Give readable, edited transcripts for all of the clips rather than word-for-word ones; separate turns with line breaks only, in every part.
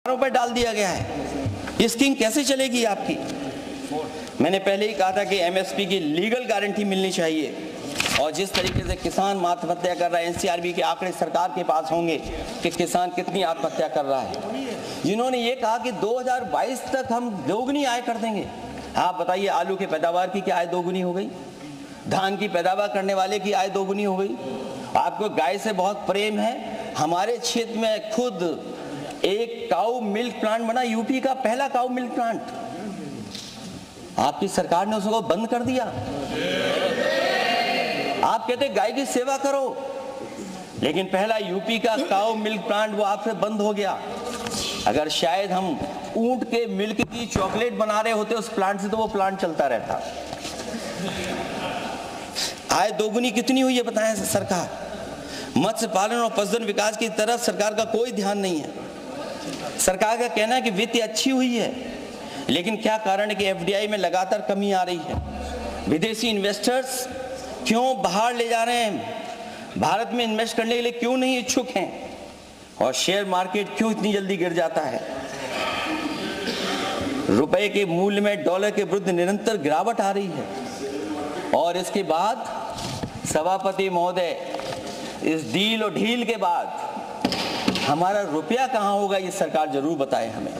पर डाल दिया गया है। ये स्कीम कैसे चलेगी आपकी? मैंने पहले ही कहा था कि एमएसपी की लीगल गारंटी मिलनी चाहिए, और जिस तरीके से किसान आत्महत्या कर रहा है, एनसीआरबी के आंकड़े सरकार के पास होंगे कि किसान कितनी आत्महत्या कर रहा है। जिन्होंने ये कहा कि 2022 तक हम दोगुनी आय कर देंगे। आप बताइए, आलू की पैदावार की क्या आय दोगुनी हो गई? धान की पैदावार करने वाले की आय दोगुनी हो गई। आपको गाय से बहुत प्रेम है। हमारे क्षेत्र में खुद एक काऊ मिल्क प्लांट बना, यूपी का पहला काऊ मिल्क प्लांट। आपकी सरकार ने उसको बंद कर दिया। आप कहते गाय की सेवा करो, लेकिन पहला यूपी का काऊ मिल्क प्लांट वो आपसे बंद हो गया। अगर शायद हम ऊंट के मिल्क की चॉकलेट बना रहे होते उस प्लांट से, तो वो प्लांट चलता रहता। आय दोगुनी कितनी हुई है बताएं सरकार? मत्स्य पालन और पशुधन विकास की तरफ सरकार का कोई ध्यान नहीं है। सरकार का कहना है कि वित्त अच्छी हुई है, लेकिन क्या कारण है कि एफडीआई में लगातार कमी आ रही है? विदेशी इन्वेस्टर्स क्यों बाहर ले जा रहे हैं? भारत में इन्वेस्ट करने के लिए क्यों नहीं इच्छुक हैं? और शेयर मार्केट क्यों इतनी जल्दी गिर जाता है? रुपए के मूल्य में डॉलर के विरुद्ध निरंतर गिरावट आ रही है, और इसके बाद सभापति महोदय, इस डील और ढील के बाद हमारा रुपया कहां होगा, ये सरकार जरूर बताए हमें।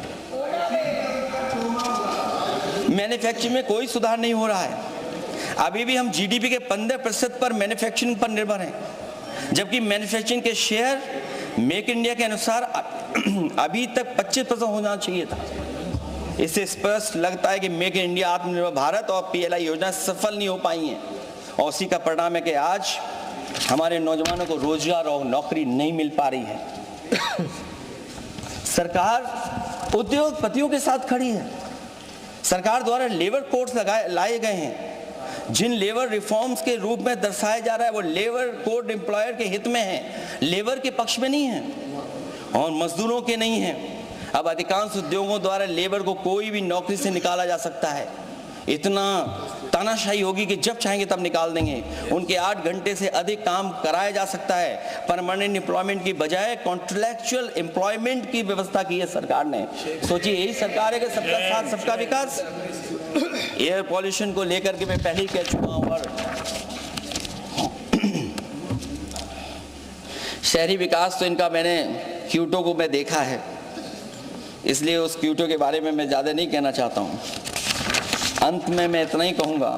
मैन्युफैक्चरिंग में कोई सुधार नहीं हो रहा है। अभी भी हम जीडीपी के 15% पर मैन्युफैक्चरिंग पर निर्भर हैं, जबकि मैन्युफैक्चरिंग के शेयर मेक इंडिया के अनुसार अभी तक 25% होना चाहिए था। इससे स्पष्ट लगता है कि मेक इन इंडिया, आत्मनिर्भर भारत और पीएलआई योजना सफल नहीं हो पाई हैं, और उसी का परिणाम है कि आज हमारे नौजवानों को रोजगार और नौकरी नहीं मिल पा रही है। सरकार उद्योगपतियों के साथ खड़ी है। सरकार द्वारा लेबर कोड्स लाए गए हैं, जिन लेबर रिफॉर्म्स के रूप में दर्शाया जा रहा है वो लेबर कोड एम्प्लॉयर के हित में है, लेबर के पक्ष में नहीं है और मजदूरों के नहीं है। अब अधिकांश उद्योगों द्वारा लेबर को कोई भी नौकरी से निकाला जा सकता है। इतना तानाशाही होगी कि जब चाहेंगे तब निकाल देंगे। उनके 8 घंटे से अधिक काम कराया जा सकता है। परमानेंट एम्प्लॉयमेंट की बजाय कॉन्ट्रैक्चुअल एम्प्लॉयमेंट की व्यवस्था की है सरकार ने। सोचिए, यही सरकार है कि सबका साथ सबका विकास। एयर पॉल्यूशन को लेकर के मैं पहले ही कह चुका हूं, और शहरी विकास तो इनका मैंने क्योटो को मैं देखा है, इसलिए उस क्योटो के बारे में मैं ज़्यादा नहीं कहना चाहता हूं। अंत में मैं इतना ही कहूंगा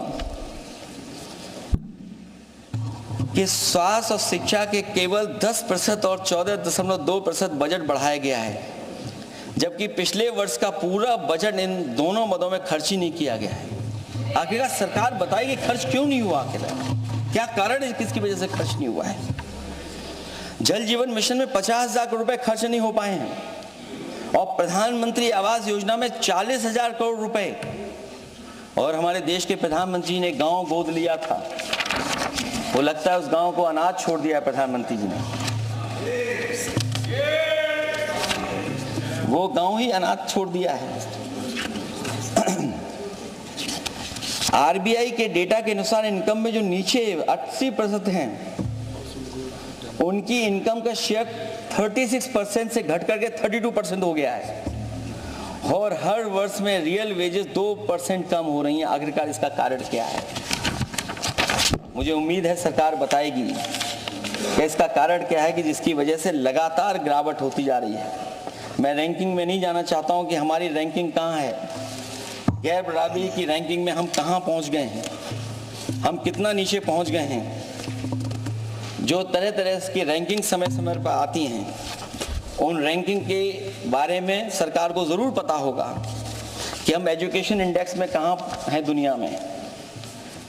कि स्वास्थ्य और शिक्षा के केवल 10% और 14.2% बजट बढ़ाया गया है, जबकि पिछले वर्ष का पूरा बजट इन दोनों मदों में खर्च ही नहीं किया गया है। आखिरकार सरकार बताएगी खर्च क्यों नहीं हुआ, आखिर क्या कारण है, किसकी वजह से खर्च नहीं हुआ है? जल जीवन मिशन में 50,000 करोड़ रुपए खर्च नहीं हो पाए हैं, और प्रधानमंत्री आवास योजना में 40,000 करोड़ रुपए, और हमारे देश के प्रधानमंत्री ने गांव गोद लिया था। वो लगता है उस गांव को अनाथ छोड़ दिया है प्रधानमंत्री जी ने। वो गांव ही अनाथ छोड़ दिया है। आरबीआई के डेटा के अनुसार इनकम में जो नीचे 80% हैं, उनकी इनकम का शेयर 36% से घट करके 32% हो गया है, और हर वर्ष में रियल वेजेस 2% कम हो रही हैं। आखिरकार इसका कारण क्या है? मुझे उम्मीद है सरकार बताएगी कि इसका कारण क्या है कि जिसकी वजह से लगातार गिरावट होती जा रही है। मैं रैंकिंग में नहीं जाना चाहता हूं कि हमारी रैंकिंग कहां है, गैर बराबरी की रैंकिंग में हम कहां पहुंच गए हैं, हम कितना नीचे पहुंच गए हैं। जो तरह तरह की रैंकिंग समय समय पर आती हैं, उन रैंकिंग के बारे में सरकार को ज़रूर पता होगा कि हम एजुकेशन इंडेक्स में कहाँ हैं दुनिया में,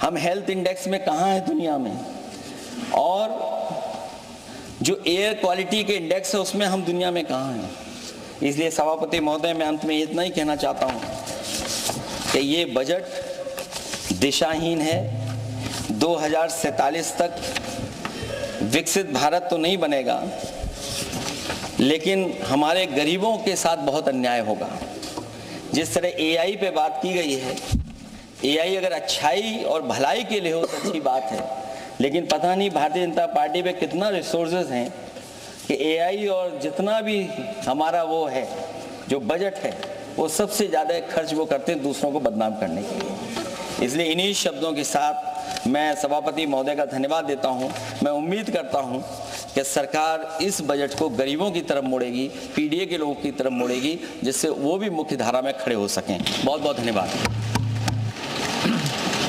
हम हेल्थ इंडेक्स में कहाँ हैं दुनिया में, और जो एयर क्वालिटी के इंडेक्स है उसमें हम दुनिया में कहाँ हैं। इसलिए सभापति महोदय, मैं अंत में इतना ही कहना चाहता हूँ कि ये बजट दिशाहीन है। 2047 तक विकसित भारत तो नहीं बनेगा, लेकिन हमारे गरीबों के साथ बहुत अन्याय होगा। जिस तरह एआई पे बात की गई है, एआई अगर अच्छाई और भलाई के लिए हो तो अच्छी बात है, लेकिन पता नहीं भारतीय जनता पार्टी पे कितना रिसोर्सेज हैं कि एआई और जितना भी हमारा वो है जो बजट है वो सबसे ज़्यादा खर्च वो करते हैं दूसरों को बदनाम करने के लिए। इसलिए इन्हीं शब्दों के साथ मैं सभापति महोदय का धन्यवाद देता हूं। मैं उम्मीद करता हूं कि सरकार इस बजट को गरीबों की तरफ मोड़ेगी, पीडीए के लोगों की तरफ मोड़ेगी, जिससे वो भी मुख्य धारा में खड़े हो सकें। बहुत बहुत धन्यवाद।